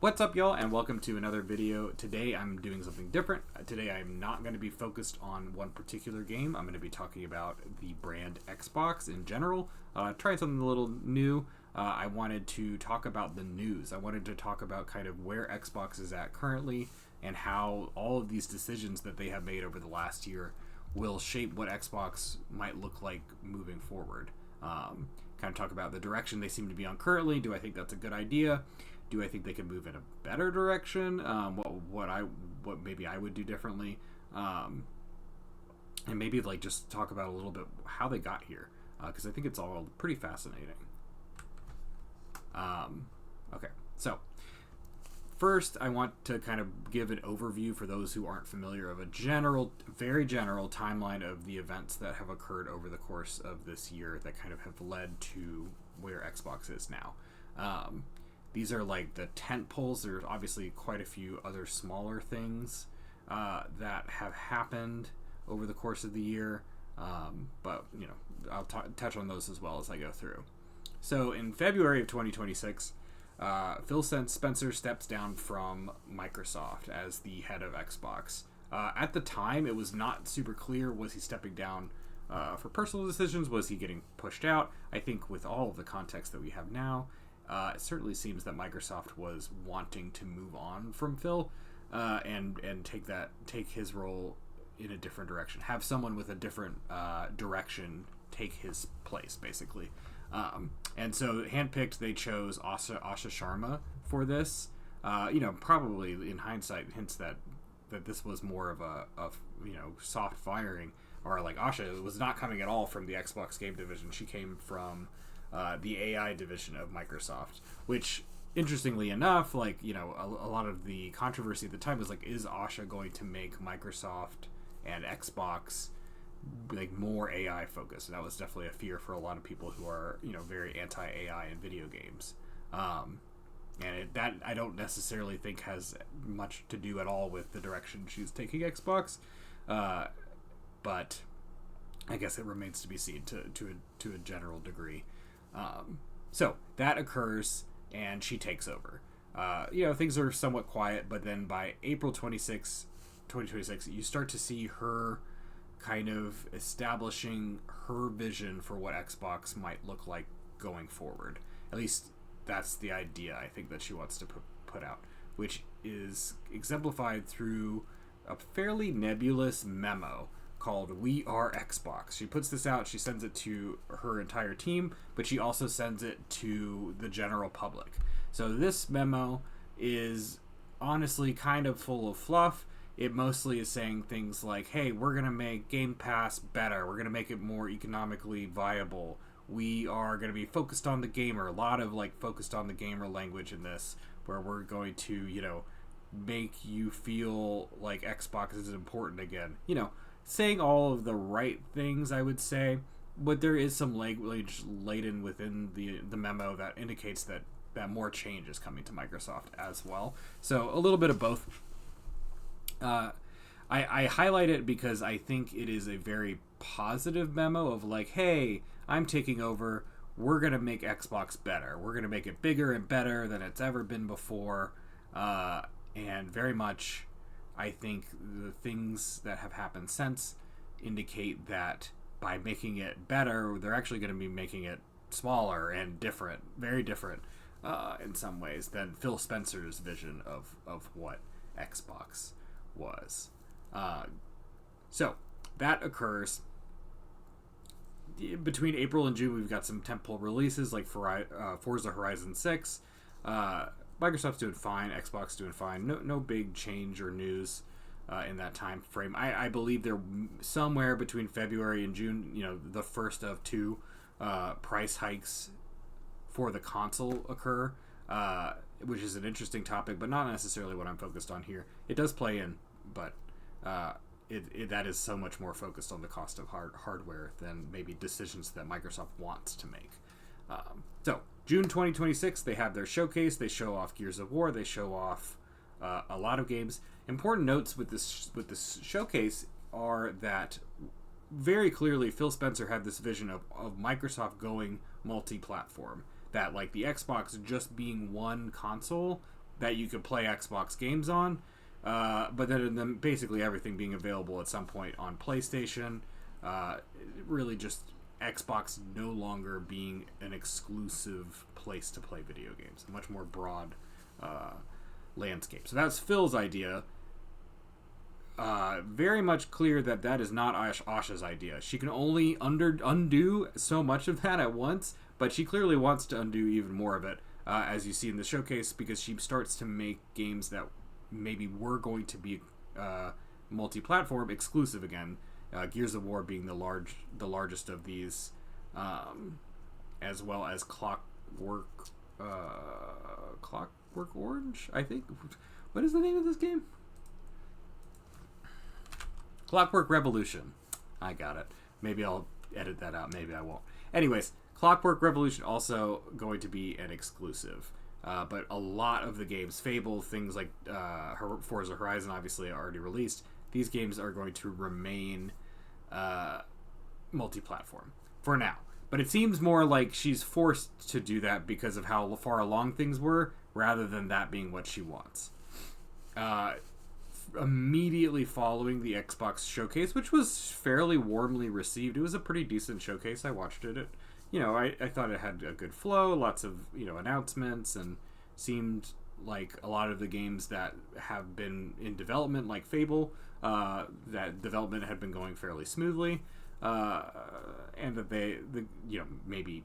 What's up, y'all, and welcome to another video. Today I'm doing something different. Today I'm not going to be focused on one particular game. I'm going to be talking about the brand Xbox in general. Trying something a little new. I wanted to talk about the news. I wanted to talk about kind of where Xbox is at currently and how all of these decisions that they have made over the last year will shape what Xbox might look like moving forward. Kind of talk about the direction they seem to be on currently. Do I think that's a good idea? Do I think they can move in a better direction? What maybe I would do differently, and maybe like just talk about a little bit how they got here, because I think it's all pretty fascinating. Okay, so first I want to kind of give an overview for those who aren't familiar of a very general timeline of the events that have occurred over the course of this year that kind of have led to where Xbox is now. These are like the tent poles. There's obviously quite a few other smaller things that have happened over the course of the year, but you know, I'll touch on those as well as I go through. So in February of 2026, Phil Spencer steps down from Microsoft as the head of Xbox. At the time, it was not super clear, was he stepping down for personal decisions? Was he getting pushed out? I think with all of the context that we have now, it certainly seems that Microsoft was wanting to move on from Phil and take his role in a different direction. Have someone with a different direction take his place, basically. And so, handpicked, they chose Asha Sharma for this. Probably in hindsight, hints that this was more of a soft firing, or like Asha was not coming at all from the Xbox game division. She came from the AI division of Microsoft, which, interestingly enough, like, a lot of the controversy at the time was like, is Asha going to make Microsoft and Xbox like more AI focused? And that was definitely a fear for a lot of people who are, very anti-AI in video games. That I don't necessarily think has much to do at all with the direction she's taking Xbox, but I guess it remains to be seen to a general degree. So that occurs, and she takes over. Things are somewhat quiet, but then by April 26, 2026, you start to see her kind of establishing her vision for what Xbox might look like going forward. At least that's the idea I think that she wants to put out, which is exemplified through a fairly nebulous memo called "We Are Xbox." She puts this out, she sends it to her entire team, but she also sends it to the general public. So this memo is honestly kind of full of fluff. It mostly is saying things like, hey, we're going to make Game Pass better. We're going to make it more economically viable. We are going to be focused on the gamer. A lot of like focused on the gamer language in this, where we're going to, make you feel like Xbox is important again. Saying all of the right things, I would say, but there is some language laden within the memo that indicates that more change is coming to Microsoft as well. So a little bit of both. I highlight it because I think it is a very positive memo of like, hey, I'm taking over. We're going to make Xbox better. We're going to make it bigger and better than it's ever been before. And very much, I think the things that have happened since indicate that by making it better, they're actually going to be making it smaller and different, very different in some ways than Phil Spencer's vision of what Xbox was. So that occurs. Between April and June, we've got some tentpole releases like Forza Horizon 6. Microsoft's doing fine, Xbox doing fine. No big change or news in that time frame. I believe they're somewhere between February and June. The first of two price hikes for the console occur, which is an interesting topic, but not necessarily what I'm focused on here. It does play in, but that is so much more focused on the cost of hardware than maybe decisions that Microsoft wants to make. So June 2026, they have their showcase. They show off Gears of War. They show off a lot of games. Important notes with this showcase are that very clearly Phil Spencer had this vision of Microsoft going multi-platform. That like the Xbox just being one console that you could play Xbox games on, but then basically everything being available at some point on PlayStation. Really just Xbox no longer being an exclusive place to play video games, a much more broad landscape. So that's Phil's idea. Very much clear that is not Asha's idea. She can only undo so much of that at once, but she clearly wants to undo even more of it, as you see in the showcase, because she starts to make games that maybe were going to be multi-platform exclusive again. Gears of War being the largest of these, as well as Clockwork Orange, I think. What is the name of this game? Clockwork Revolution. I got it. Maybe I'll edit that out. Maybe I won't. Anyways, Clockwork Revolution also going to be an exclusive. But a lot of the games, Fable, things like Forza Horizon, obviously are already released. These games are going to remain multi-platform for now. But it seems more like she's forced to do that because of how far along things were, rather than that being what she wants. Immediately following the Xbox showcase, which was fairly warmly received, it was a pretty decent showcase. I watched it. I thought it had a good flow, lots of announcements, and seemed like a lot of the games that have been in development, like Fable, that development had been going fairly smoothly, and that maybe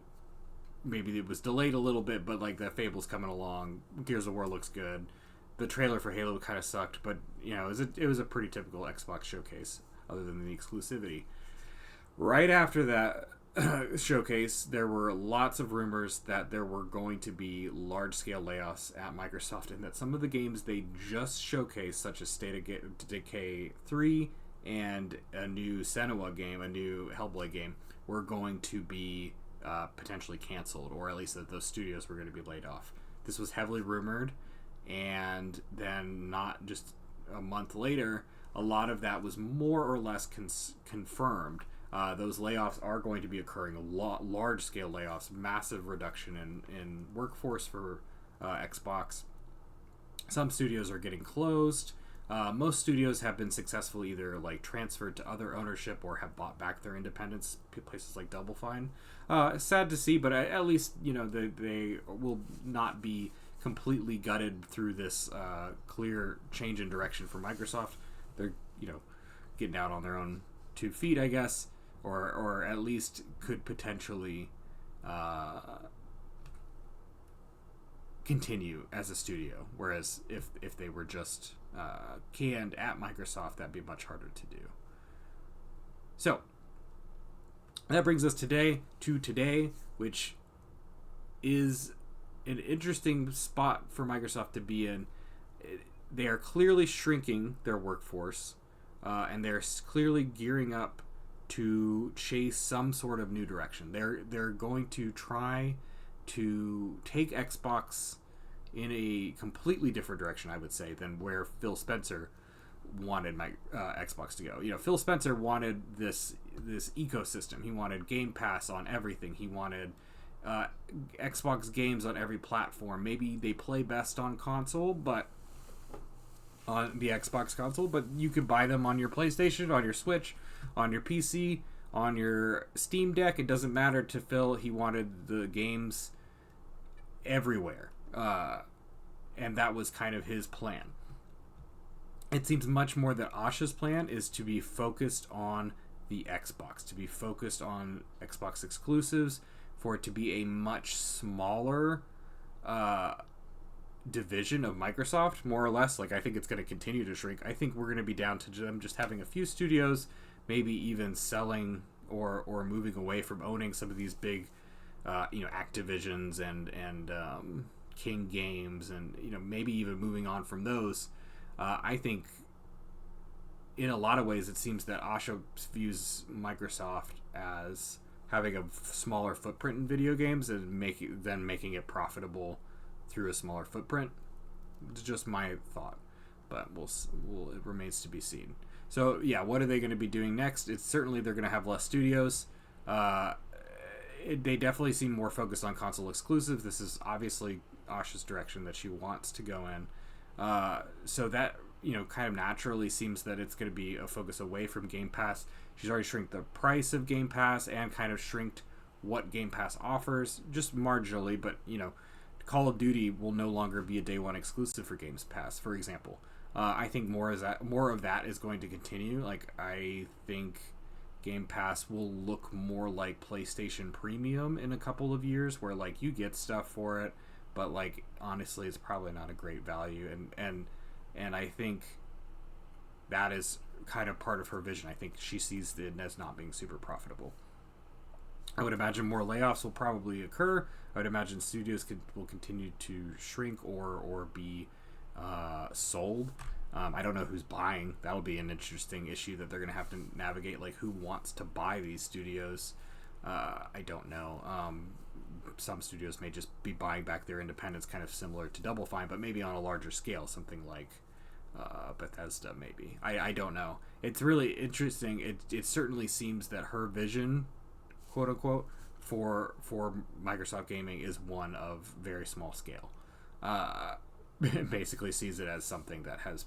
it was delayed a little bit, but like the Fable's coming along. Gears of War looks good. The trailer for Halo kind of sucked, but it was a pretty typical Xbox showcase, other than the exclusivity. Right after that showcase, there were lots of rumors that there were going to be large-scale layoffs at Microsoft, and that some of the games they just showcased, such as State of Decay 3 and a new Senua game, a new Hellblade game, were going to be potentially canceled, or at least that those studios were going to be laid off. This was heavily rumored. And then not just a month later, a lot of that was more or less confirmed. Those layoffs are going to be occurring, large-scale layoffs, massive reduction in workforce for Xbox. Some studios are getting closed. Most studios have been successfully either transferred to other ownership or have bought back their independence. Places like Double Fine. Sad to see, but at least they will not be completely gutted through this clear change in direction for Microsoft. They're getting out on their own 2 feet, I guess, or at least could potentially continue as a studio. Whereas if they were just canned at Microsoft, that'd be much harder to do. So that brings us to today, which is an interesting spot for Microsoft to be in. They are clearly shrinking their workforce, and they're clearly gearing up to chase some sort of new direction. They're going to try to take Xbox in a completely different direction, I would say, than where Phil Spencer wanted Xbox to go. Phil Spencer wanted this ecosystem. He wanted Game Pass on everything. He wanted Xbox games on every platform. Maybe they play best on console, but on the Xbox console, but you could buy them on your PlayStation, on your Switch, on your PC, on your Steam Deck. It doesn't matter to Phil. He wanted the games everywhere, and that was kind of his plan. It seems much more that Asha's plan is to be focused on the Xbox, to be focused on Xbox exclusives, for it to be a much smaller division of Microsoft, more or less. I think it's going to continue to shrink. I think we're going to be down to them just having a few studios, maybe even selling or moving away from owning some of these big, Activisions and King Games, and maybe even moving on from those. I think in a lot of ways it seems that Asha views Microsoft as having a smaller footprint in video games and making it profitable through a smaller footprint. It's just my thought, but it remains to be seen. So yeah, what are they going to be doing next? It's certainly they're going to have less studios. They definitely seem more focused on console exclusives. This is obviously Asha's direction that she wants to go in. So that, kind of naturally seems that it's going to be a focus away from Game Pass. She's already shrinked the price of Game Pass and kind of shrinked what Game Pass offers, just marginally, but, Call of Duty will no longer be a day one exclusive for Game Pass, for example. I think more of that is going to continue. Like, I think Game Pass will look more like PlayStation Premium in a couple of years, where like you get stuff for it, but like honestly, it's probably not a great value. And I think that is kind of part of her vision. I think she sees it as not being super profitable. I would imagine more layoffs will probably occur. I would imagine studios will continue to shrink or be sold. I don't know who's buying. That'll be an interesting issue that they're going to have to navigate. Like, who wants to buy these studios? I don't know. Some studios may just be buying back their independence, kind of similar to Double Fine, but maybe on a larger scale, something like Bethesda, maybe. I don't know. It's really interesting. It certainly seems that her vision, quote unquote, for Microsoft Gaming is one of very small scale. It basically sees it as something that has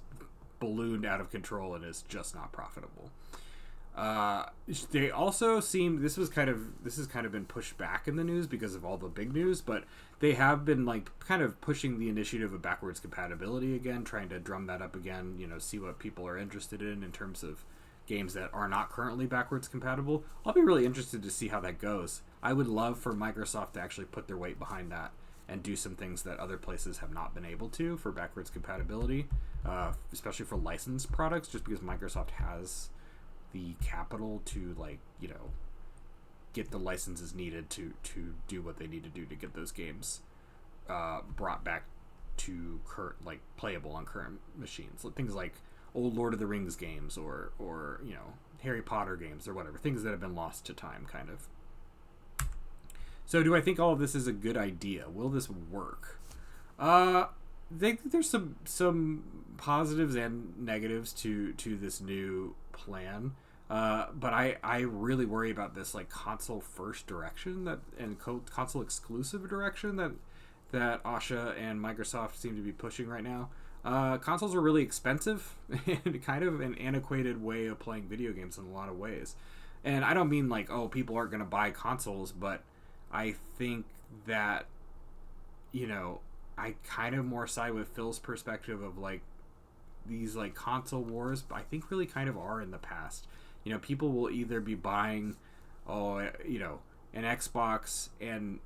ballooned out of control and is just not profitable. They also seem this has kind of been pushed back in the news because of all the big news, but they have been like kind of pushing the initiative of backwards compatibility again, trying to drum that up again, see what people are interested in terms of games that are not currently backwards compatible. I'll be really interested to see how that goes. I would love for Microsoft to actually put their weight behind that and do some things that other places have not been able to for backwards compatibility, especially for licensed products, just because Microsoft has the capital to get the licenses needed to do what they need to do to get those games brought back to playable on current machines. Things like old Lord of the Rings games or Harry Potter games or whatever, things that have been lost to time, kind of. So do I think all of this is a good idea? Will this work? I think there's some positives and negatives to this new plan. But I really worry about this console first direction and console exclusive direction that Asha and Microsoft seem to be pushing right now. Consoles are really expensive and kind of an antiquated way of playing video games in a lot of ways. And I don't mean people aren't going to buy consoles, but I think that, I kind of more side with Phil's perspective of these console wars, I think really kind of are in the past. People will either be buying, an Xbox and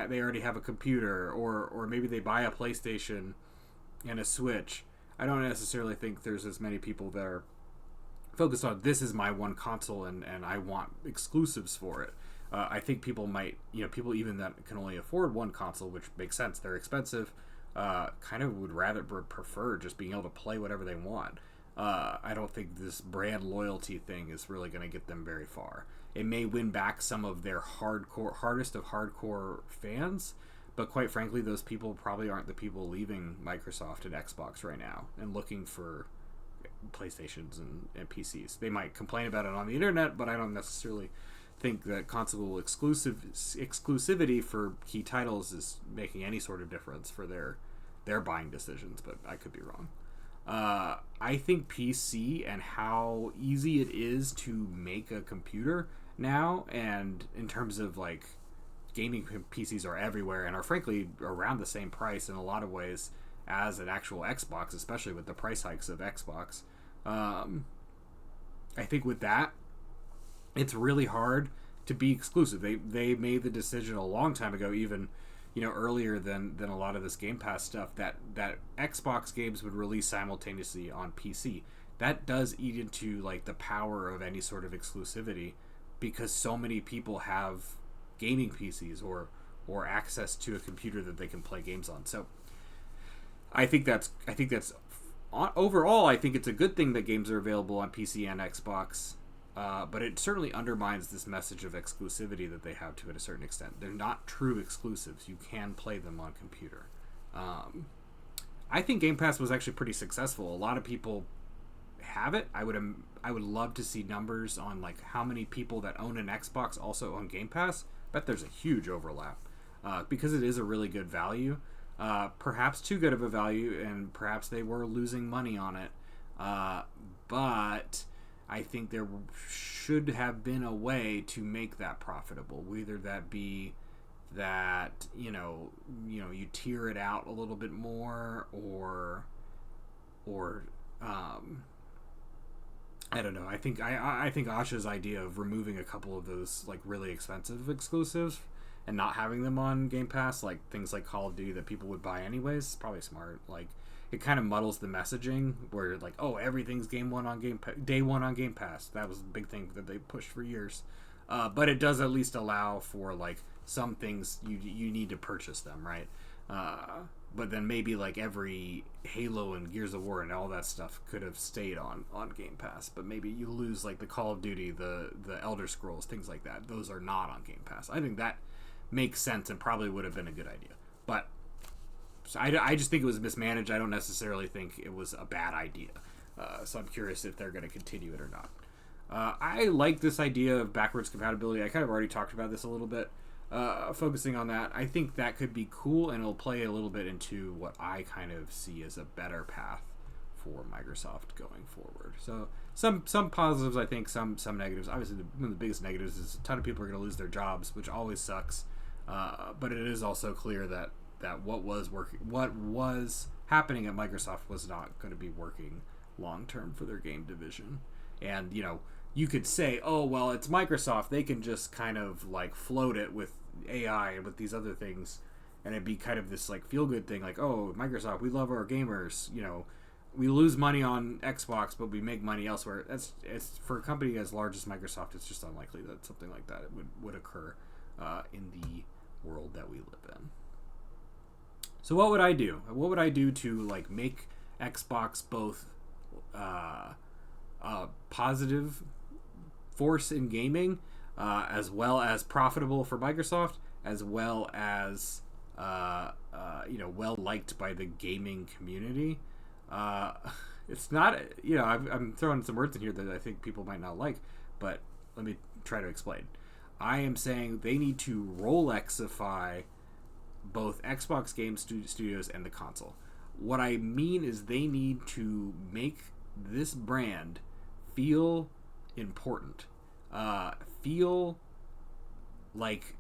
they already have a computer, or maybe they buy a PlayStation and a Switch. I don't necessarily think there's as many people that are focused on this is my one console and I want exclusives for it. I think people might, people even that can only afford one console, which makes sense, they're expensive, kind of would rather prefer just being able to play whatever they want. I don't think this brand loyalty thing is really going to get them very far. It may win back some of their hardest of hardcore fans, but quite frankly, those people probably aren't the people leaving Microsoft and Xbox right now and looking for PlayStations and PCs. They might complain about it on the internet, but I don't necessarily think that console exclusivity for key titles is making any sort of difference for their buying decisions, but I could be wrong. I think PC and how easy it is to make a computer now, and in terms of gaming PCs are everywhere and are frankly around the same price in a lot of ways as an actual Xbox, especially with the price hikes of Xbox. I think with that, it's really hard to be exclusive. They made the decision a long time ago, even earlier than a lot of this Game Pass stuff, that Xbox games would release simultaneously on PC. That does eat into the power of any sort of exclusivity, because so many people have gaming PCs or access to a computer that they can play games on. So I think that's overall, I think it's a good thing that games are available on PC and Xbox. But it certainly undermines this message of exclusivity that they have to a certain extent. They're not true exclusives. You can play them on computer. I think Game Pass was actually pretty successful. A lot of people have it. I would love to see numbers on how many people that own an Xbox also own Game Pass. I bet there's a huge overlap because it is a really good value. Perhaps too good of a value, and perhaps they were losing money on it. But I think there should have been a way to make that profitable, whether that be that you tier it out a little bit more, or I don't know. I think Asha's idea of removing a couple of those like really expensive exclusives and not having them on Game Pass, like things like Call of Duty that people would buy anyways, is probably smart. Like, it kind of muddles the messaging where you're like, oh, everything's day one on Game Pass. That was a big thing that they pushed for years. But it does at least allow for like some things you need to purchase them, right? But then maybe like every Halo and Gears of War and all that stuff could have stayed on Game Pass, but maybe you lose like the Call of Duty, the Elder Scrolls, things like that. Those are not on Game Pass. I think that makes sense and probably would have been a good idea. But so I just think it was mismanaged. I don't necessarily think it was a bad idea. So I'm curious if they're going to continue it or not. I like this idea of backwards compatibility. I kind of already talked about this a little bit. Focusing on that, I think that could be cool, and it'll play a little bit into what I kind of see as a better path for Microsoft going forward. So some positives, I think, some negatives. Obviously, one of the biggest negatives is a ton of people are going to lose their jobs, which always sucks. But it is also clear that what was happening at Microsoft was not going to be working long term for their game division. And you could say, oh well, it's Microsoft, they can just kind of like float it with AI and with these other things, and it'd be kind of this like feel good thing, like, oh, Microsoft, we love our gamers. We lose money on Xbox, but we make money elsewhere. It's for a company as large as Microsoft, it's just unlikely that something like that would occur in the world that we live in. So what would I do? What would I do to like make Xbox both a positive force in gaming, as well as profitable for Microsoft, as well as well liked by the gaming community? It's not, I'm throwing some words in here that I think people might not like, but let me try to explain. I am saying they need to Rolexify both Xbox Game Studios and the console. What I mean is they need to make this brand feel important, feel like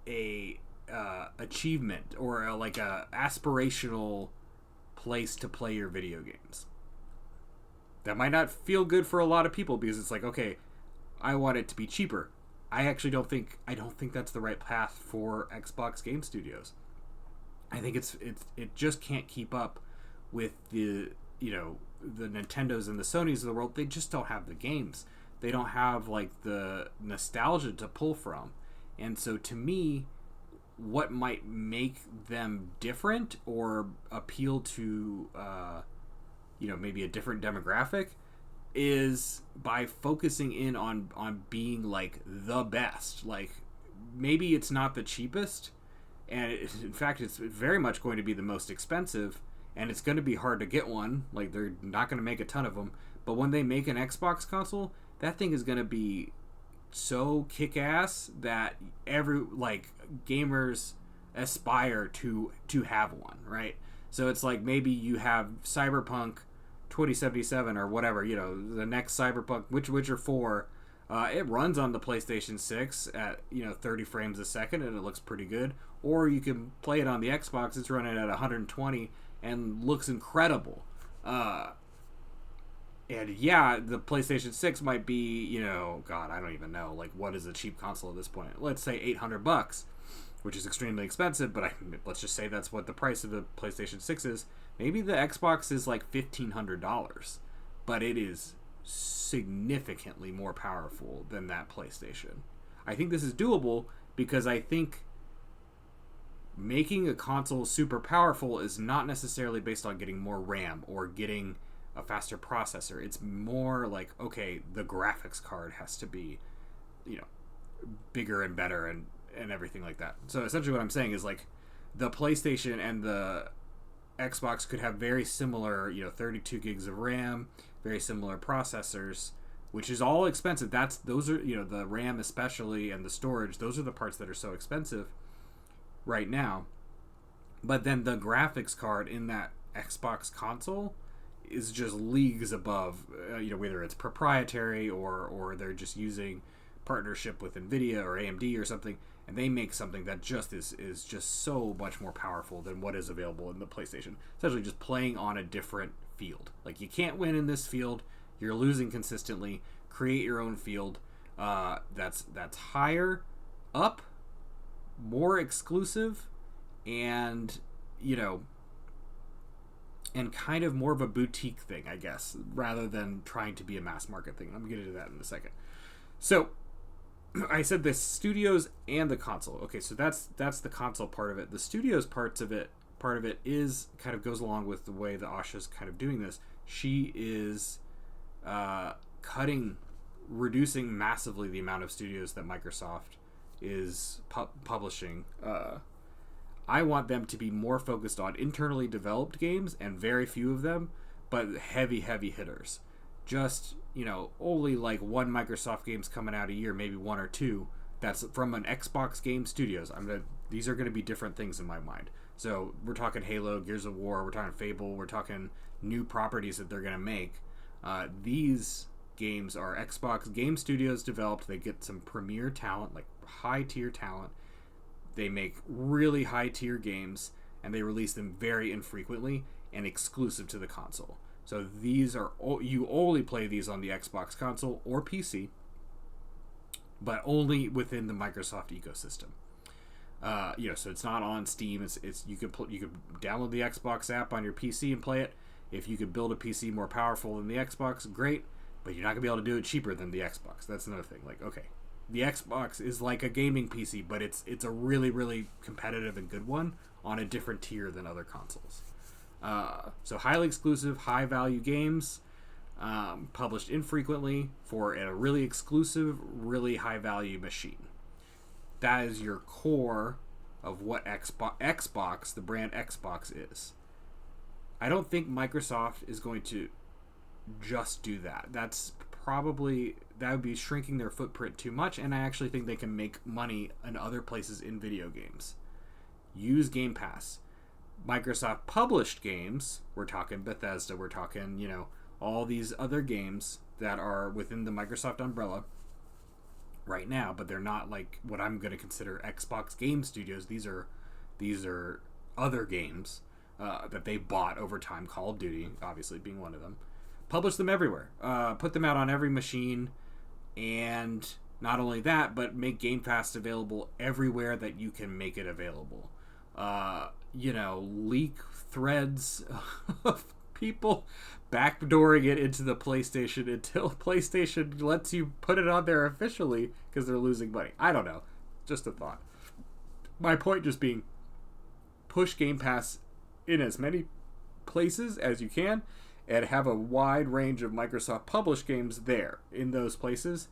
a achievement, or like a aspirational place to play your video games. That might not feel good for a lot of people because it's like, okay, I want it to be cheaper. I actually don't think that's the right path for Xbox Game Studios. I think it just can't keep up with the Nintendos and the Sonys of the world. They just don't have the games. They don't have like the nostalgia to pull from. And so to me, what might make them different or appeal to maybe a different demographic is by focusing in on being like the best. Like, maybe it's not the cheapest, and in fact it's very much going to be the most expensive, and it's going to be hard to get one. Like, they're not going to make a ton of them, but when they make an Xbox console, that thing is going to be so kick-ass that gamers aspire to have one, right? So it's like, maybe you have Cyberpunk 2077 or whatever, the next Cyberpunk, Witcher 4, it runs on the PlayStation 6 at 30 frames a second, and it looks pretty good. Or you can play it on the Xbox, it's running at 120 and looks incredible. And yeah, the PlayStation 6 might be, God, I don't even know, like, what is a cheap console at this point? Let's say $800, which is extremely expensive, but let's just say that's what the price of the PlayStation 6 is. Maybe the Xbox is like $1,500, but it is significantly more powerful than that PlayStation. I think this is doable because I think making a console super powerful is not necessarily based on getting more RAM or getting a faster processor. It's more like, okay, the graphics card has to be, bigger and better and everything like that. So essentially what I'm saying is, like, the PlayStation and the Xbox could have very similar, 32 gigs of RAM, very similar processors, which is all expensive. Those are, the RAM especially and the storage, those are the parts that are so expensive. right now. But then the graphics card in that Xbox console is just leagues above, whether it's proprietary or they're just using partnership with Nvidia or AMD or something, and they make something that just is just so much more powerful than what is available in the PlayStation. Essentially, just playing on a different field. Like, you can't win in this field. You're losing consistently. Create your own field. That's higher up, more exclusive, and and kind of more of a boutique thing, I guess, rather than trying to be a mass market thing. I'm going to get into that in a second. So, I said the studios and the console. Okay, so that's the console part of it. The studios part of it is kind of goes along with the way that Asha's kind of doing this. She is reducing massively the amount of studios that Microsoft is publishing. I want them to be more focused on internally developed games, and very few of them, but heavy hitters. Just, only like one Microsoft game's coming out a year, maybe one or two. That's from an Xbox Game Studios. These are going to be different things in my mind. So we're talking Halo, Gears of War, we're talking Fable, we're talking new properties that they're going to make. These games are Xbox Game Studios developed. They get some premier talent, like high tier talent. They make really high tier games, and they release them very infrequently and exclusive to the console. So these are, you only play these on the Xbox console or PC, but only within the Microsoft ecosystem. So it's not on Steam. It's you could download the Xbox app on your PC and play it. If you could build a PC more powerful than the Xbox, great, but you're not gonna be able to do it cheaper than the Xbox. That's another thing. Like, okay, the Xbox is like a gaming PC, but it's a really, really competitive and good one on a different tier than other consoles. So highly exclusive, high value games, published infrequently for a really exclusive, really high value machine. That is your core of what Xbox, the brand Xbox, is. I don't think Microsoft is going to just do that. That would be shrinking their footprint too much, and I actually think they can make money in other places in video games. Use Game Pass. Microsoft published games, we're talking Bethesda, we're talking, all these other games that are within the Microsoft umbrella right now, but they're not like what I'm going to consider Xbox Game Studios. These are other games that they bought over time, Call of Duty obviously being one of them. Publish them everywhere. Put them out on every machine, and not only that, but make Game Pass available everywhere that you can make it available. Leak threads of people backdooring it into the PlayStation until PlayStation lets you put it on there officially because they're losing money. I don't know. Just a thought. My point just being, push Game Pass in as many places as you can and have a wide range of Microsoft published games there in those places.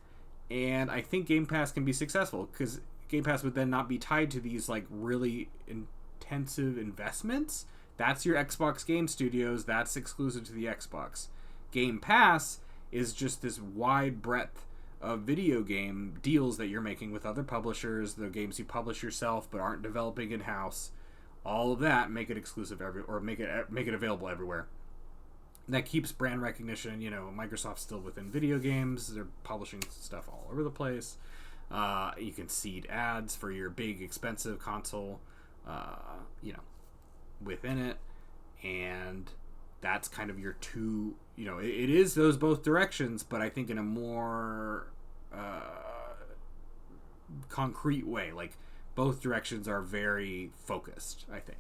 And I think Game Pass can be successful because Game Pass would then not be tied to these like really intensive investments. That's your Xbox Game Studios. That's exclusive to the Xbox. Game Pass is just this wide breadth of video game deals that you're making with other publishers, the games you publish yourself but aren't developing in-house. All of that, make it exclusive make it available everywhere. That keeps brand recognition. Microsoft's still within video games. They're publishing stuff all over the place. You can seed ads for your big, expensive console, within it. And that's kind of your two, it is those both directions, but I think in a more concrete way. Like, both directions are very focused, I think.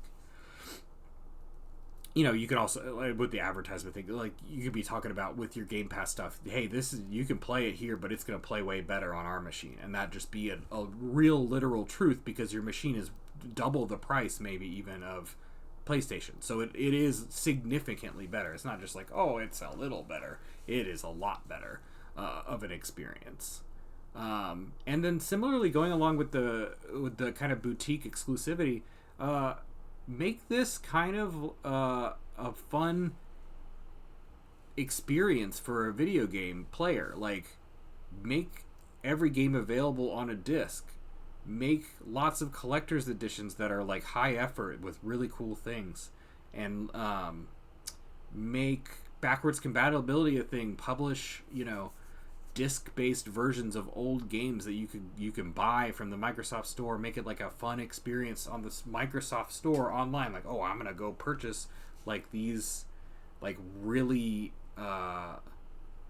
You could also, like, with the advertisement thing, like, you could be talking about with your Game Pass stuff, hey, you can play it here, but it's going to play way better on our machine. And that just be a real literal truth because your machine is double the price, maybe even, of PlayStation. So it is significantly better. It's not just like, oh, it's a little better. It is a lot better of an experience. And then similarly, going along with the kind of boutique exclusivity, make this kind of a fun experience for a video game player. Like, make every game available on a disc. make lots of collector's editions that are like high effort with really cool things, and make backwards compatibility a thing. Publish, disc-based versions of old games that you can buy from the Microsoft Store. Make it like a fun experience on this Microsoft Store online. Like, oh, I'm gonna go purchase like these like really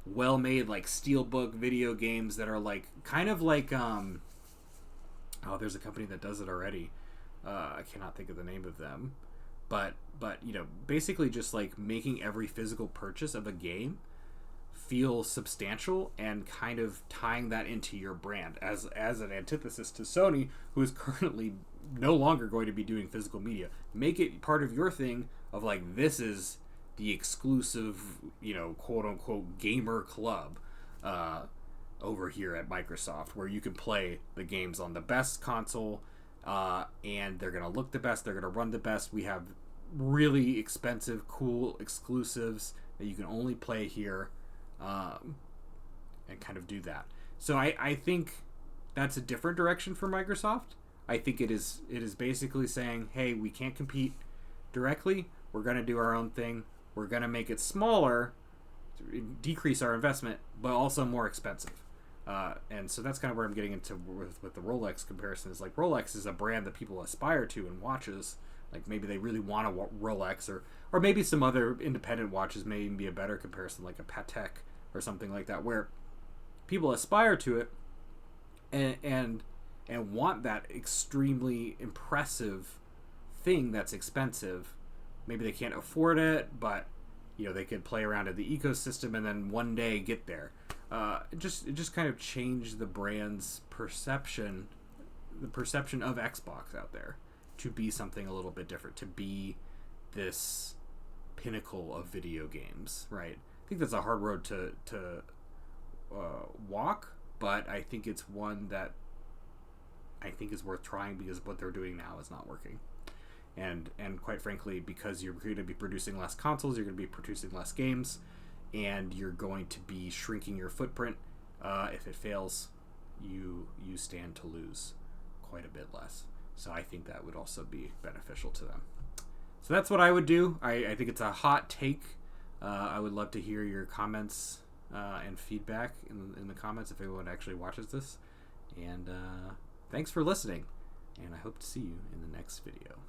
well-made like steelbook video games that are like kind of like there's a company that does it already. I cannot think of the name of them, but basically just like making every physical purchase of a game feel substantial and kind of tying that into your brand as an antithesis to Sony, who is currently no longer going to be doing physical media. Make it part of your thing of like, this is the exclusive, quote unquote gamer club over here at Microsoft, where you can play the games on the best console, and they're gonna look the best, they're gonna run the best. We have really expensive, cool exclusives that you can only play here, and kind of do that. So I think that's a different direction for Microsoft. I think it is basically saying, hey, we can't compete directly. We're going to do our own thing. We're going to make it smaller, decrease our investment, but also more expensive. And so that's kind of where I'm getting into with the Rolex comparison. Is like, Rolex is a brand that people aspire to and watches. Like, maybe they really want a Rolex, or maybe some other independent watches may even be a better comparison, like a Patek or something like that, where people aspire to it and want that extremely impressive thing that's expensive. Maybe they can't afford it, but they could play around in the ecosystem and then one day get there. It just kind of changed the brand's perception, the perception of Xbox out there, to be something a little bit different, to be this pinnacle of video games, right? I think that's a hard road to walk, but I think it's one that I think is worth trying, because what they're doing now is not working. And quite frankly, because you're going to be producing less consoles, you're going to be producing less games, and you're going to be shrinking your footprint. If it fails, you stand to lose quite a bit less. So I think that would also be beneficial to them. So that's what I would do. I think it's a hot take. I would love to hear your comments and feedback in the comments if anyone actually watches this. And thanks for listening. And I hope to see you in the next video.